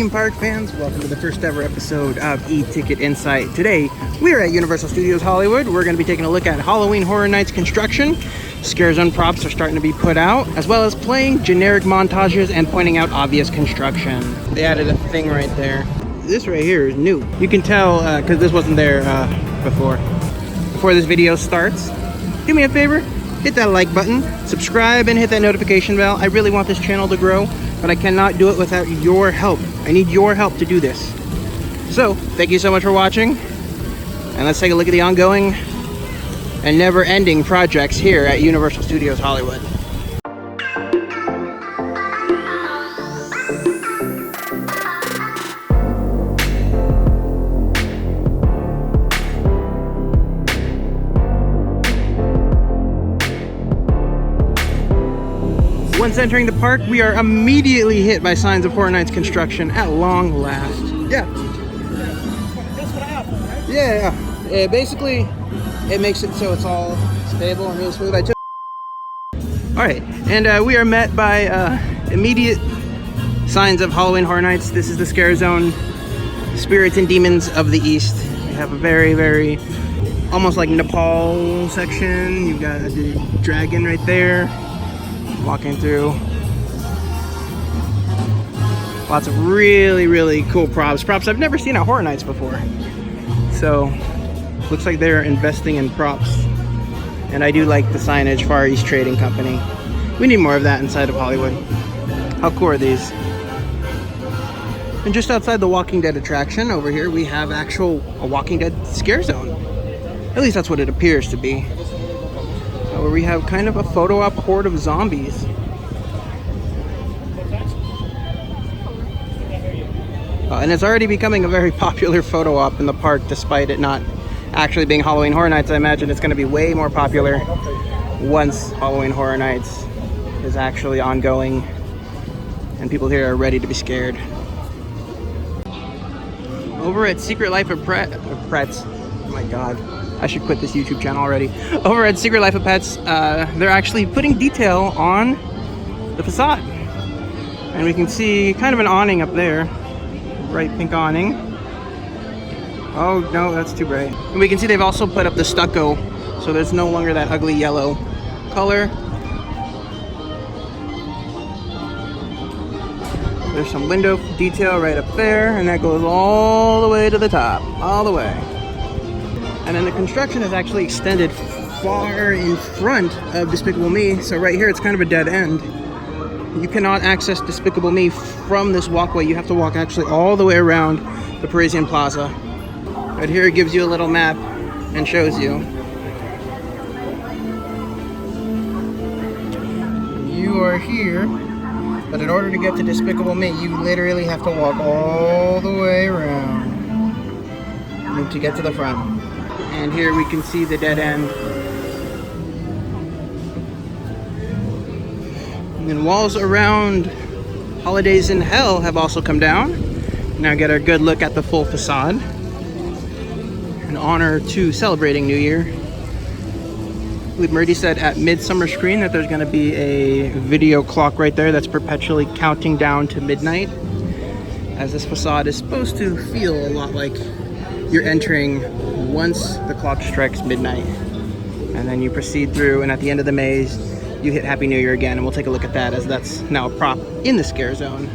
theme park fans, welcome to the first ever episode of E-Ticket Insight. Today, we are at Universal Studios Hollywood. We're going to be taking a look at Halloween Horror Nights construction. Scarezone props are starting to be put out, as well as playing generic montages and pointing out obvious construction. They added a thing right there. This right here is new. You can tell because this wasn't there before. Before this video starts, do me a favor, hit that like button, subscribe, and hit that notification bell. I really want this channel to grow, but I cannot do it without your help. I need your help to do this. So, thank you so much for watching, and let's take a look at the ongoing and never-ending projects here at Universal Studios Hollywood. Once entering the park, we are immediately hit by signs of Horror Nights construction at long last. Yeah. Yeah. Basically, it makes it so it's all stable and really smooth. Alright, and we are met by immediate signs of Halloween Horror Nights. This is the Scarezone, Spirits and Demons of the East. We have a very, very, almost like Nepal section. You've got the dragon right there. Walking through. Lots of really, really cool props. Props I've never seen at Horror Nights before. So, looks like they're investing in props. And I do like the signage, Far East Trading Company. We need more of that inside of Hollywood. How cool are these? And just outside the Walking Dead attraction, over here, we have a Walking Dead Scarezone. At least that's what it appears to be. Where we have kind of a photo op horde of zombies. And it's already becoming a very popular photo op in the park, despite it not actually being Halloween Horror Nights. I imagine it's going to be way more popular once Halloween Horror Nights is actually ongoing and people here are ready to be scared. Over at Secret Life of Pets, oh my god, I should quit this YouTube channel already. Over at Secret Life of Pets, they're actually putting detail on the facade. And we can see kind of an awning up there. Bright pink awning. Oh no, that's too bright. And we can see they've also put up the stucco, so there's no longer that ugly yellow color. There's some window detail right up there, and that goes all the way to the top. All the way. And then the construction is actually extended far in front of Despicable Me. So right here, it's kind of a dead end. You cannot access Despicable Me from this walkway. You have to walk actually all the way around the Parisian Plaza. Right here, it gives you a little map and shows you. You are here, but in order to get to Despicable Me, you literally have to walk all the way around to get to the front. And here we can see the dead end. And then walls around Holidays in Hell have also come down. Now get a good look at the full facade. In honor to celebrating New Year. I believe Murdy said at Midsummer Screen that there's going to be a video clock right there that's perpetually counting down to midnight. As this facade is supposed to feel a lot like you're entering once the clock strikes midnight, and then you proceed through, and at the end of the maze you hit Happy New Year again, and we'll take a look at that as that's now a prop in the Scarezone.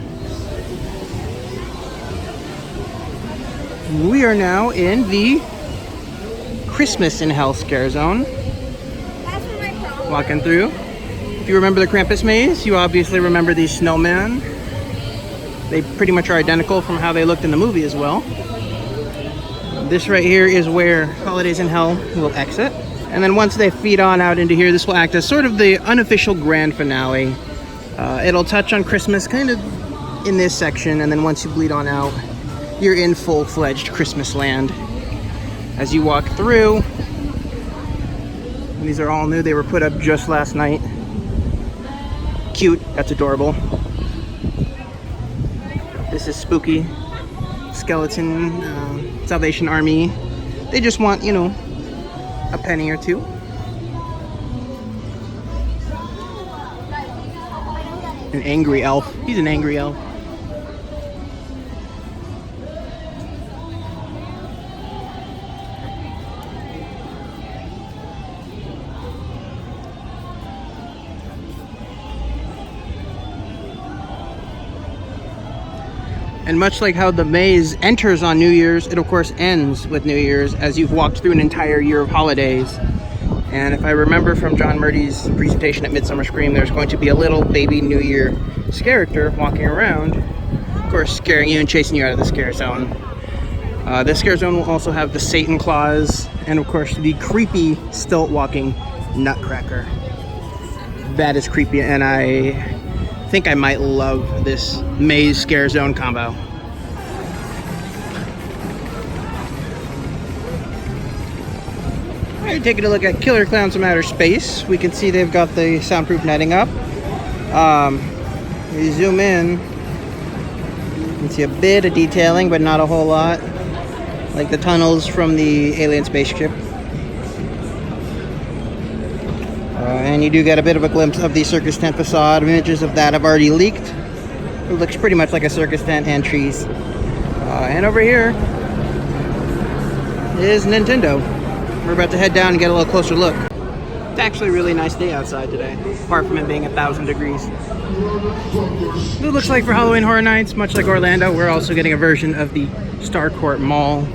We are now in the Christmas in Hell Scarezone. Walking through. If you remember the Krampus Maze, you obviously remember these snowmen. They pretty much are identical from how they looked in the movie as well. This right here is where Holidays in Hell will exit. And then once they feed on out into here, this will act as sort of the unofficial grand finale. It'll touch on Christmas kind of in this section, and then once you bleed on out, you're in full-fledged Christmas land. As you walk through, and these are all new, they were put up just last night. Cute, that's adorable. This is spooky. Skeleton, Salvation Army. They just want, you know, a penny or two. An angry elf. He's an angry elf. And much like how the maze enters on New Year's, it of course ends with New Year's as you've walked through an entire year of holidays. And if I remember from John Murdy's presentation at Midsummer Scream, there's going to be a little baby New Year character walking around, of course scaring you and chasing you out of the scare zone. The scare zone will also have the Satan Claus and of course the creepy stilt walking Nutcracker. That is creepy, and I think I might love this maze scare zone combo. Alright, taking a look at Killer Clowns from Outer Space. We can see they've got the soundproof netting up. We zoom in, you can see a bit of detailing, but not a whole lot. Like the tunnels from the alien spaceship. And you do get a bit of a glimpse of the Circus Tent facade. Images of that have already leaked. It looks pretty much like a circus tent and trees. And over here is Nintendo. We're about to head down and get a little closer look. It's actually a really nice day outside today, apart from it being 1,000 degrees. It looks like for Halloween Horror Nights, much like Orlando, we're also getting a version of the Starcourt Mall.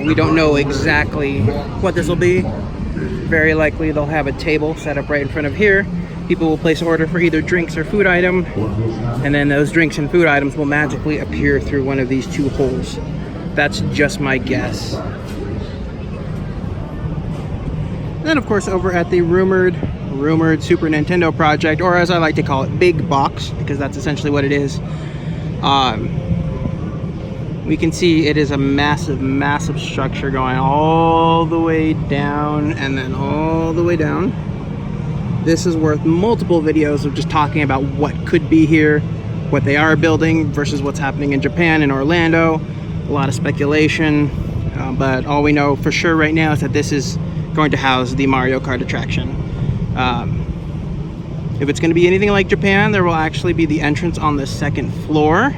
We don't know exactly what this will be. Very likely they'll have a table set up right in front of here. People will place an order for either drinks or food item, and then those drinks and food items will magically appear through one of these two holes. That's just my guess. And then of course over at the rumored Super Nintendo project, or as I like to call it, Big Box, because that's essentially what it is. We can see it is a massive structure going all the way down and then all the way down. This is worth multiple videos of just talking about what could be here, what they are building versus what's happening in Japan and Orlando. A lot of speculation, but all we know for sure right now is that this is going to house the Mario Kart attraction. If it's going to be anything like Japan, there will actually be the entrance on the second floor.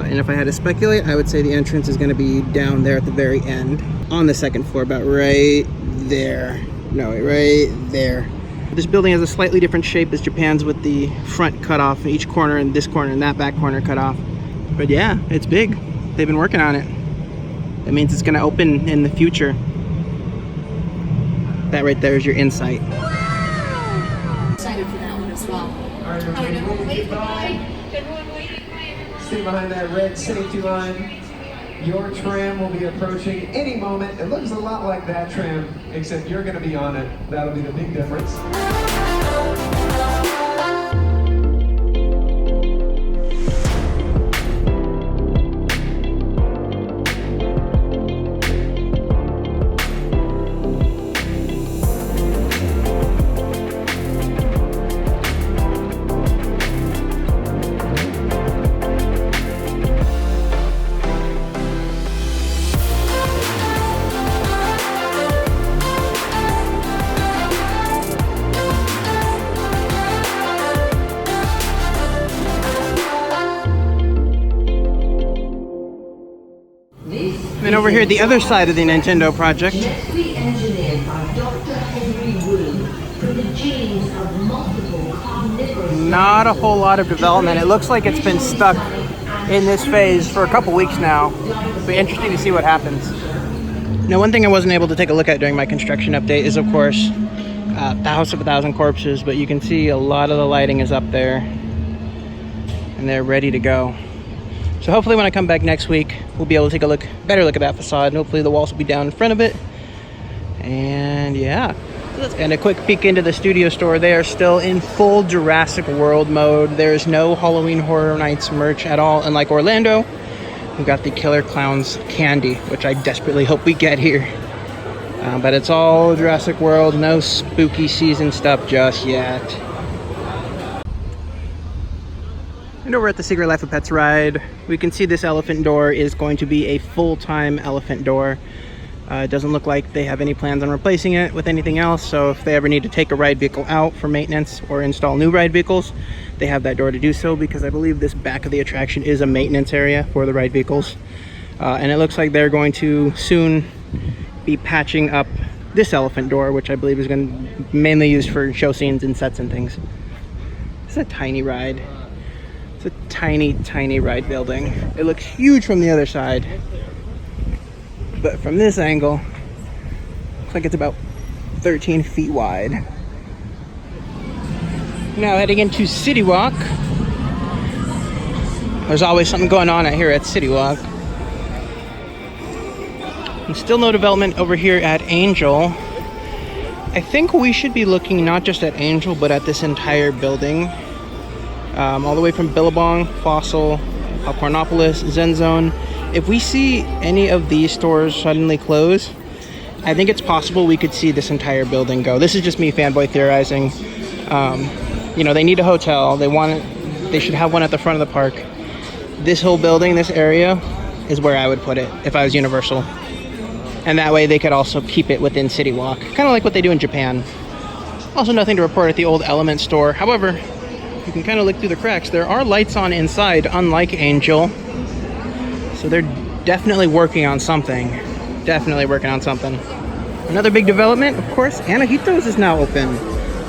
And if I had to speculate, I would say the entrance is going to be down there at the very end on the second floor, about right there. No, right there. This building has a slightly different shape as Japan's, with the front cut off in each corner and this corner and that back corner cut off. But yeah, it's big. They've been working on it. That means it's going to open in the future. That right there is your insight. Excited for that one as well. Stay behind that red safety line. Your tram will be approaching any moment. It looks a lot like that tram, except you're going to be on it. That'll be the big difference. And over here, the other side of the Nintendo project. Naturally engineered by Dr. Henry Wu from the genes of multiple carnivorous. Not a whole lot of development. It looks like it's been stuck in this phase for a couple weeks now. It'll be interesting to see what happens. Now, one thing I wasn't able to take a look at during my construction update is, of course, the House of 1,000 Corpses, but you can see a lot of the lighting is up there and they're ready to go. So hopefully when I come back next week, we'll be able to take a better look at that facade, and hopefully the walls will be down in front of it. And yeah, and a quick peek into the studio store. They are still in full Jurassic World mode. There's no Halloween Horror Nights merch at all, unlike Orlando. We've got the Killer Clowns candy, which I desperately hope we get here. But it's all Jurassic World, no spooky season stuff just yet. And over at the Secret Life of Pets ride, we can see this elephant door is going to be a full-time elephant door. It doesn't look like they have any plans on replacing it with anything else, so if they ever need to take a ride vehicle out for maintenance or install new ride vehicles, they have that door to do so, because I believe this back of the attraction is a maintenance area for the ride vehicles. And it looks like they're going to soon be patching up this elephant door, which I believe is going to be mainly used for show scenes and sets and things. It's a tiny ride. It's a tiny, tiny ride building. It looks huge from the other side, but from this angle, looks like it's about 13 feet wide. Now heading into City Walk. There's always something going on out here at City Walk. And still no development over here at Angel. I think we should be looking not just at Angel, but at this entire building. All the way from Billabong, Fossil, Popcornopolis, Zen Zone. If we see any of these stores suddenly close, I think it's possible we could see this entire building go. This is just me fanboy theorizing. You know, they need a hotel. They should have one at the front of the park. This whole building, this area, is where I would put it if I was Universal. And that way they could also keep it within City Walk. Kind of like what they do in Japan. Also nothing to report at the old Element store. However, you can kind of look through the cracks. There are lights on inside, unlike Angel. So they're definitely working on something. Definitely working on something. Another big development, of course, Anahitos is now open.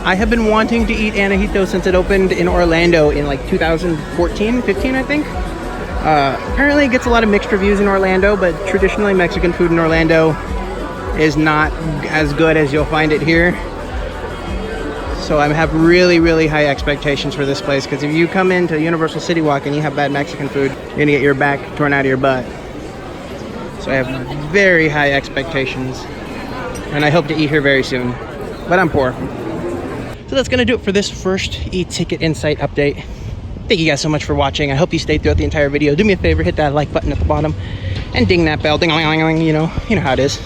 I have been wanting to eat Anahitos since it opened in Orlando in like 2014, 15, I think. Apparently it gets a lot of mixed reviews in Orlando, but traditionally Mexican food in Orlando is not as good as you'll find it here. So I have really, really high expectations for this place, because if you come into Universal City Walk and you have bad Mexican food, you're gonna get your back torn out of your butt. So I have very high expectations, and I hope to eat here very soon, but I'm poor. So that's gonna do it for this first e-ticket insight update. Thank you guys so much for watching. I hope you stayed throughout the entire video. Do me a favor, hit that like button at the bottom and ding that bell. Ding, ding, ding, you know how it is.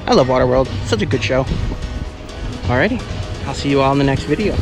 I love Waterworld. Such a good show. Alrighty, I'll see you all in the next video.